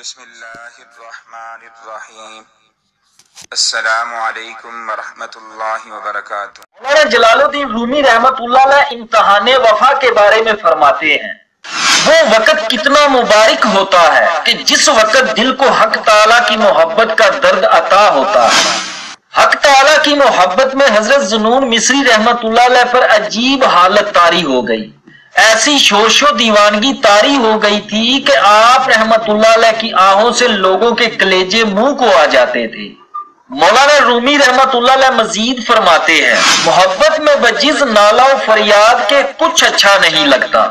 بسم اللہ الرحمن الرحیم السلام علیکم ورحمۃ اللہ وبرکاتہ۔ مولانا جلال الدین رومی رحمت اللہ علیہ امتحان وفا کے بارے میں فرماتے ہیں، وہ وقت کتنا مبارک ہوتا ہے کہ جس وقت دل کو حق تعالیٰ کی محبت کا درد عطا ہوتا ہے۔ حق تعالیٰ کی محبت میں حضرت ذوالنون مصری رحمت اللہ علیہ پر عجیب حالت طاری ہو گئی، ایسی شوش و دیوانگی طاری ہو گئی تھی کہ آپ رحمت اللہ علیہ کی آہوں سے لوگوں کے کلیجے منہ کو آ جاتے تھے۔ مولانا رومی رحمت اللہ علیہ مزید فرماتے ہیں، محبت میں بجز نالا و فریاد کے کچھ اچھا نہیں لگتا،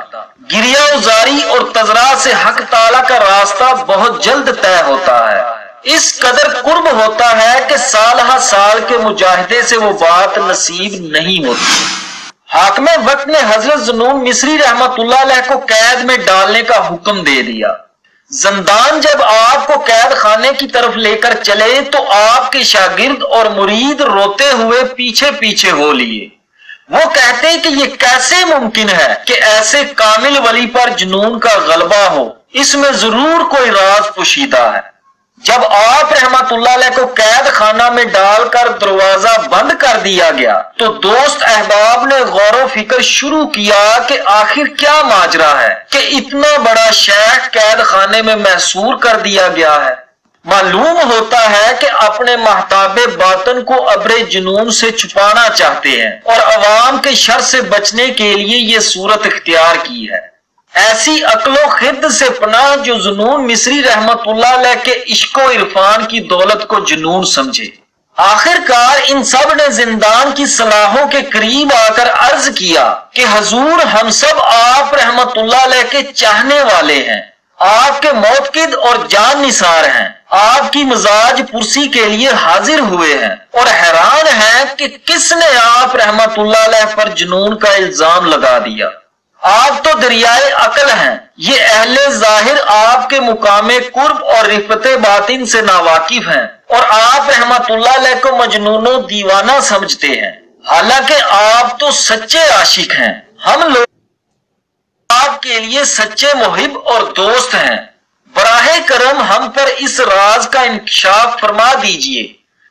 گریہ ازاری اور تذرا سے حق تعالیٰ کا راستہ بہت جلد طے ہوتا ہے، اس قدر قرب ہوتا ہے کہ سال ہر سال کے مجاہدے سے وہ بات نصیب نہیں ہوتی۔ حاکم وقت نے حضرت ذوالنون مصری رحمت اللہ علیہ کو قید میں ڈالنے کا حکم دے دیا۔ زندان جب آپ کو قید خانے کی طرف لے کر چلے تو آپ کے شاگرد اور مرید روتے ہوئے پیچھے پیچھے ہو لیے۔ وہ کہتے کہ یہ کیسے ممکن ہے کہ ایسے کامل ولی پر جنون کا غلبہ ہو، اس میں ضرور کوئی راز پوشیدہ ہے۔ جب آپ رحمت اللہ علیہ کو قید خانہ میں ڈال کر دروازہ بند کر دیا گیا تو دوست احباب نے غور و فکر شروع کیا کہ آخر کیا ماجرا ہے کہ اتنا بڑا شیخ قید خانے میں محصور کر دیا گیا ہے۔ معلوم ہوتا ہے کہ اپنے محتاب باطن کو ابر جنون سے چھپانا چاہتے ہیں اور عوام کے شر سے بچنے کے لیے یہ صورت اختیار کی ہے۔ ایسی عقل و خرد سے پناہ جو ذوالنون مصری رحمت اللہ علیہ کے عشق و عرفان کی دولت کو جنون سمجھے۔ آخر کار ان سب نے زندان کی صلاحوں کے قریب آ کر عرض کیا کہ حضور ہم سب آپ رحمت اللہ علیہ کے چاہنے والے ہیں، آپ کے موتقد اور جان نثار ہیں، آپ کی مزاج پرسی کے لیے حاضر ہوئے ہیں اور حیران ہیں کہ کس نے آپ رحمت اللہ علیہ پر جنون کا الزام لگا دیا۔ آپ تو دریائے عقل ہیں، یہ اہل ظاہر آپ کے مقام قرب اور رفعت باطن سے ناواقف ہیں اور آپ رحمت اللہ علیہ کو مجنون و دیوانہ سمجھتے ہیں، حالانکہ آپ تو سچے عاشق ہیں، ہم لوگ آپ کے لیے سچے محب اور دوست ہیں، براہ کرم ہم پر اس راز کا انکشاف فرما دیجئے۔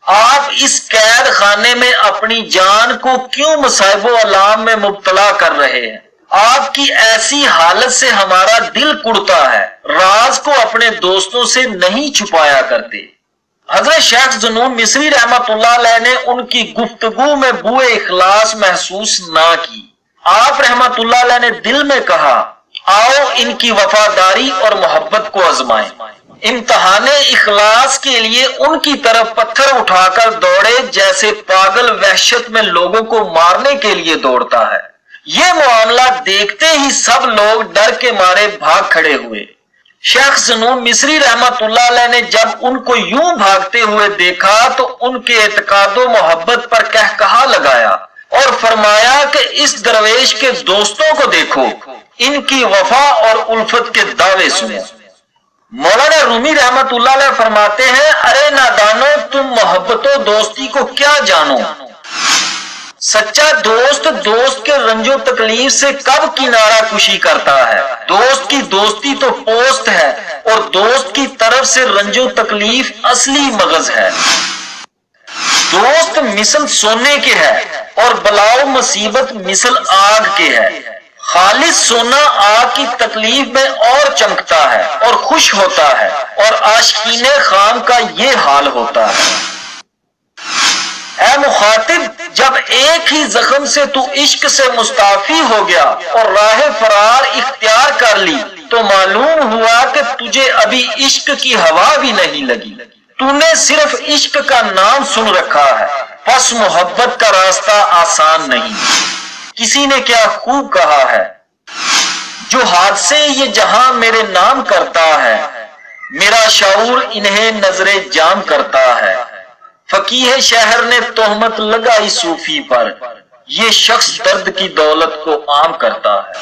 آپ اس قید خانے میں اپنی جان کو کیوں مصائب و آلام میں مبتلا کر رہے ہیں؟ آپ کی ایسی حالت سے ہمارا دل کڑتا ہے، راز کو اپنے دوستوں سے نہیں چھپایا کرتے۔ حضرت شیخ ذوالنون مصری رحمت اللہ علیہ نے ان کی گفتگو میں بوئے اخلاص محسوس نہ کی۔ آپ رحمت اللہ علیہ نے دل میں کہا، آؤ ان کی وفاداری اور محبت کو آزمائیں۔ امتحان اخلاص کے لیے ان کی طرف پتھر اٹھا کر دوڑے جیسے پاگل وحشت میں لوگوں کو مارنے کے لیے دوڑتا ہے۔ یہ معاملہ دیکھتے ہی سب لوگ ڈر کے مارے بھاگ کھڑے ہوئے۔ شیخ ذوالنون مصری رحمت اللہ علیہ نے جب ان کو یوں بھاگتے ہوئے دیکھا تو ان کے اعتقاد و محبت پر کہا لگایا اور فرمایا کہ اس درویش کے دوستوں کو دیکھو، ان کی وفا اور الفت کے دعوے سنو۔ مولانا رومی رحمت اللہ علیہ فرماتے ہیں، ارے نادانو، تم محبت و دوستی کو کیا جانو؟ سچا دوست دوست کے رنج و تکلیف سے کب کنارہ کشی کرتا ہے؟ دوست کی دوستی تو پوست ہے اور دوست کی طرف سے رنج و تکلیف اصلی مغز ہے۔ دوست مثل سونے کے ہے اور بلا و مصیبت مثل آگ کے ہے۔ خالص سونا آگ کی تکلیف میں اور چمکتا ہے اور خوش ہوتا ہے، اور عاشقین خام کا یہ حال ہوتا ہے۔ اے مخاطب، جب ایک ہی زخم سے تو عشق سے مستعفی ہو گیا اور راہ فرار اختیار کر لی تو معلوم ہوا کہ تجھے ابھی عشق کی ہوا بھی نہیں لگی، تو نے صرف عشق کا نام سن رکھا ہے، پس محبت کا راستہ آسان نہیں۔ کسی نے کیا خوب کہا ہے، جو حادثے یہ جہاں میرے نام کرتا ہے، میرا شعور انہیں نظر جام کرتا ہے۔ فقیہ شہر نے تہمت لگائی صوفی پر، یہ شخص درد کی دولت کو عام کرتا ہے۔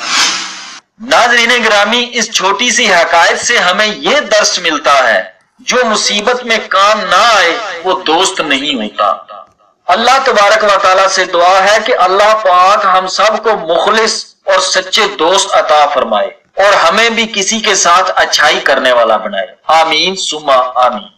ناظرین گرامی، اس چھوٹی سی حکایت سے ہمیں یہ درس ملتا ہے، جو مصیبت میں کام نہ آئے وہ دوست نہیں ہوتا۔ اللہ تبارک و تعالیٰ سے دعا ہے کہ اللہ پاک ہم سب کو مخلص اور سچے دوست عطا فرمائے۔ اور ہمیں بھی کسی کے ساتھ اچھائی کرنے والا بنائے۔ آمین ثم آمین۔